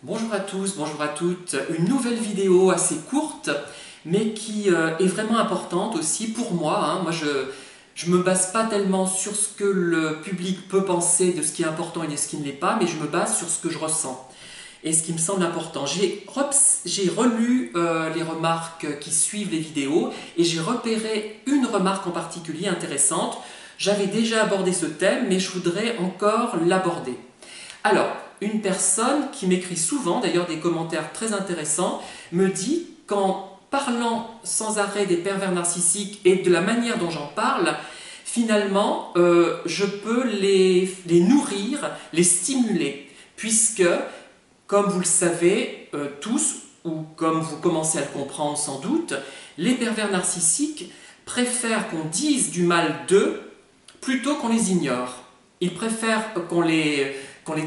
Bonjour à tous, bonjour à toutes. Une nouvelle vidéo assez courte, mais qui est vraiment importante aussi pour moi. Moi, je me base pas tellement sur ce que le public peut penser de ce qui est important et de ce qui ne l'est pas, mais je me base sur ce que je ressens et ce qui me semble important. J'ai relu les remarques qui suivent les vidéos et j'ai repéré une remarque en particulier intéressante. J'avais déjà abordé ce thème, mais je voudrais encore l'aborder. Alors, une personne qui m'écrit souvent, d'ailleurs des commentaires très intéressants, me dit qu'en parlant sans arrêt des pervers narcissiques et de la manière dont j'en parle, finalement, je peux les nourrir, les stimuler, puisque, comme vous le savez tous, ou comme vous commencez à le comprendre sans doute, les pervers narcissiques préfèrent qu'on dise du mal d'eux plutôt qu'on les ignore. Ils préfèrent qu'on les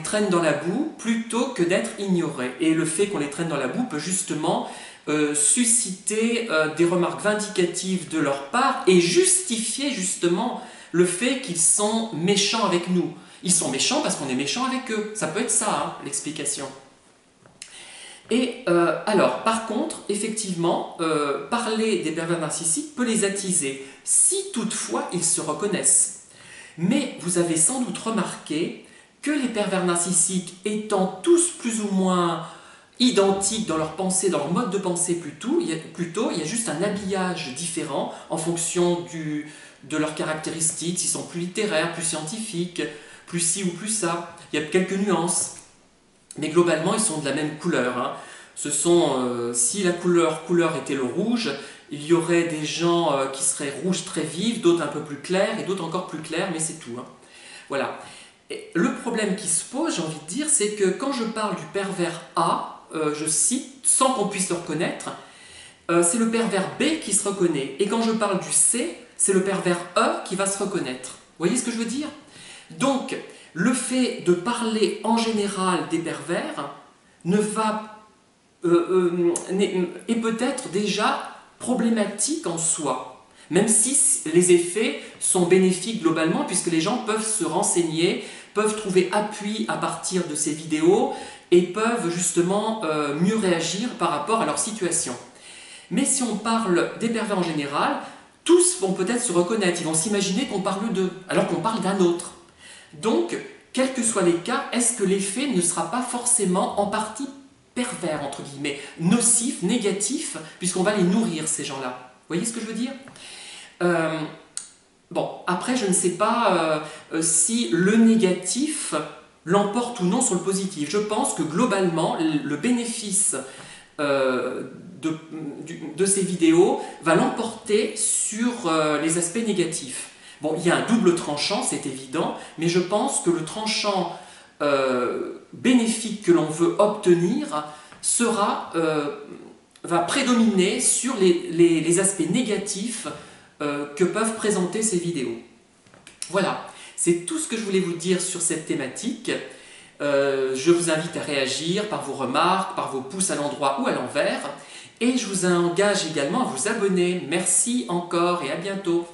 traîne dans la boue plutôt que d'être ignorés. Et le fait qu'on les traîne dans la boue peut justement susciter des remarques vindicatives de leur part et justifier justement le fait qu'ils sont méchants avec nous. Ils sont méchants parce qu'on est méchant avec eux. Ça peut être ça, l'explication. Et alors, par contre, effectivement, parler des pervers narcissiques peut les attiser, si toutefois ils se reconnaissent. Mais vous avez sans doute remarqué que les pervers narcissiques étant tous plus ou moins identiques dans leur pensée, dans leur mode de pensée plutôt, il y a juste un habillage différent en fonction de leurs caractéristiques, s'ils sont plus littéraires, plus scientifiques, plus ci ou plus ça. Il y a quelques nuances. Mais globalement, ils sont de la même couleur. Si la couleur était le rouge, il y aurait des gens qui seraient rouges très vifs, d'autres un peu plus clairs et d'autres encore plus clairs, mais c'est tout. Voilà. Et le problème qui se pose, j'ai envie de dire, c'est que quand je parle du pervers A, je cite, sans qu'on puisse le reconnaître, c'est le pervers B qui se reconnaît. Et quand je parle du C, c'est le pervers E qui va se reconnaître. Vous voyez ce que je veux dire? Donc, le fait de parler en général des pervers est peut-être déjà problématique en soi, même si les effets sont bénéfiques globalement, puisque les gens peuvent se renseigner, peuvent trouver appui à partir de ces vidéos et peuvent justement mieux réagir par rapport à leur situation. Mais si on parle des pervers en général, tous vont peut-être se reconnaître, ils vont s'imaginer qu'on parle d'eux, alors qu'on parle d'un autre. Donc, quels que soient les cas, est-ce que l'effet ne sera pas forcément en partie pervers, entre guillemets, nocif, négatif, puisqu'on va les nourrir, ces gens-là? Vous voyez ce que je veux dire? Bon, après, je ne sais pas si le négatif l'emporte ou non sur le positif. Je pense que globalement, le bénéfice de ces vidéos va l'emporter sur les aspects négatifs. Bon, il y a un double tranchant, c'est évident, mais je pense que le tranchant bénéfique que l'on veut obtenir va prédominer sur les aspects négatifs que peuvent présenter ces vidéos. Voilà, c'est tout ce que je voulais vous dire sur cette thématique. Je vous invite à réagir par vos remarques, par vos pouces à l'endroit ou à l'envers. Et je vous engage également à vous abonner. Merci encore et à bientôt.